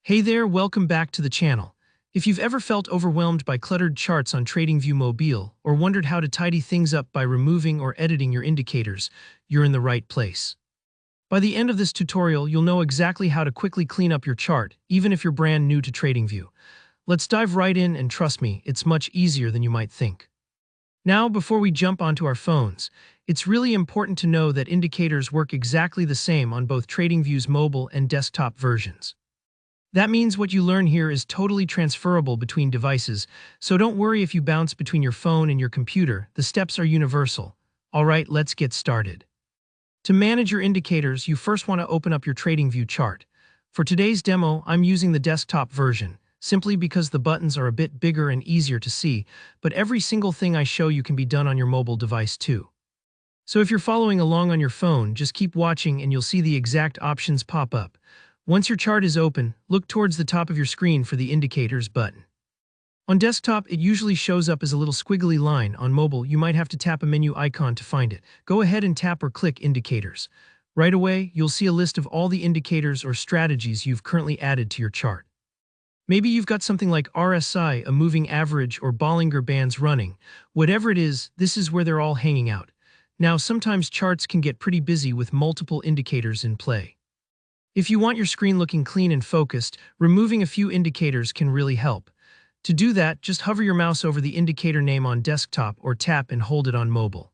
Hey there, welcome back to the channel. If you've ever felt overwhelmed by cluttered charts on TradingView Mobile or wondered how to tidy things up by removing or editing your indicators, you're in the right place. By the end of this tutorial, you'll know exactly how to quickly clean up your chart, even if you're brand new to TradingView. Let's dive right in, and trust me, it's much easier than you might think. Now, before we jump onto our phones, it's really important to know that indicators work exactly the same on both TradingView's mobile and desktop versions. That means what you learn here is totally transferable between devices, so don't worry if you bounce between your phone and your computer. The steps are universal. Alright, let's get started. To manage your indicators, you first want to open up your TradingView chart. For today's demo, I'm using the desktop version, simply because the buttons are a bit bigger and easier to see, but every single thing I show you can be done on your mobile device too. So if you're following along on your phone, just keep watching and you'll see the exact options pop up. Once your chart is open, look towards the top of your screen for the Indicators button. On desktop, it usually shows up as a little squiggly line. On mobile, you might have to tap a menu icon to find it. Go ahead and tap or click Indicators. Right away, you'll see a list of all the indicators or strategies you've currently added to your chart. Maybe you've got something like RSI, a moving average, or Bollinger Bands running. Whatever it is, this is where they're all hanging out. Now, sometimes charts can get pretty busy with multiple indicators in play. If you want your screen looking clean and focused, removing a few indicators can really help. To do that, just hover your mouse over the indicator name on desktop or tap and hold it on mobile.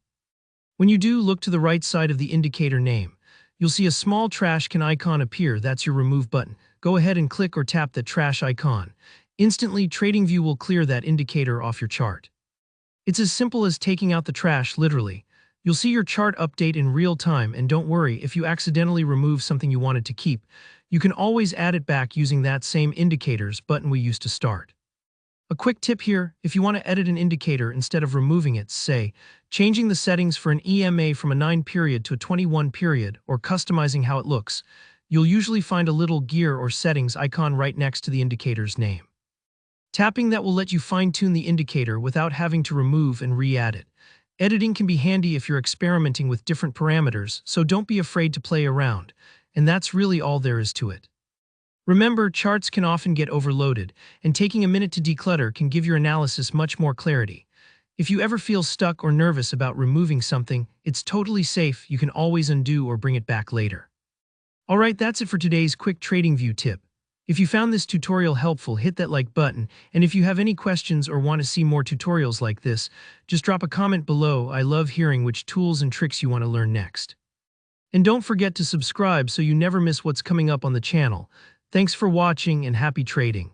When you do, look to the right side of the indicator name. You'll see a small trash can icon appear. That's your remove button. Go ahead and click or tap the trash icon. Instantly, TradingView will clear that indicator off your chart. It's as simple as taking out the trash, literally. You'll see your chart update in real time, and don't worry if you accidentally remove something you wanted to keep. You can always add it back using that same Indicators button we used to start. A quick tip here, if you want to edit an indicator instead of removing it, say, changing the settings for an EMA from a 9 period to a 21 period, or customizing how it looks, you'll usually find a little gear or settings icon right next to the indicator's name. Tapping that will let you fine-tune the indicator without having to remove and re-add it. Editing can be handy if you're experimenting with different parameters, so don't be afraid to play around, and that's really all there is to it. Remember, charts can often get overloaded, and taking a minute to declutter can give your analysis much more clarity. If you ever feel stuck or nervous about removing something, it's totally safe. You can always undo or bring it back later. Alright, that's it for today's quick TradingView tip. If you found this tutorial helpful, hit that like button, and if you have any questions or want to see more tutorials like this, just drop a comment below. I love hearing which tools and tricks you want to learn next. And don't forget to subscribe so you never miss what's coming up on the channel. Thanks for watching and happy trading.